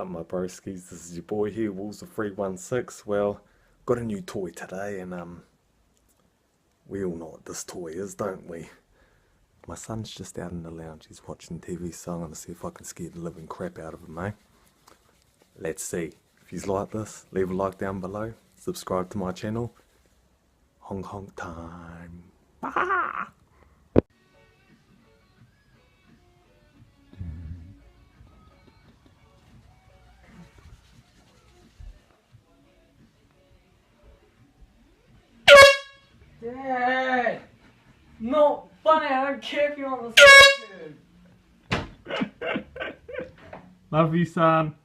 up, my broskies? This is your boy here, Wolves of 316. Well, got a new toy today, and we all know what this toy is, don't we? My son's just out in the lounge, he's watching TV, so I'm gonna see if I can scare the living crap out of him, eh? Let's see. If you like this, leave a like down below, subscribe to my channel. Honk honk time. Ah! Dad! No funny, I don't care if you're on the side. Love you, son.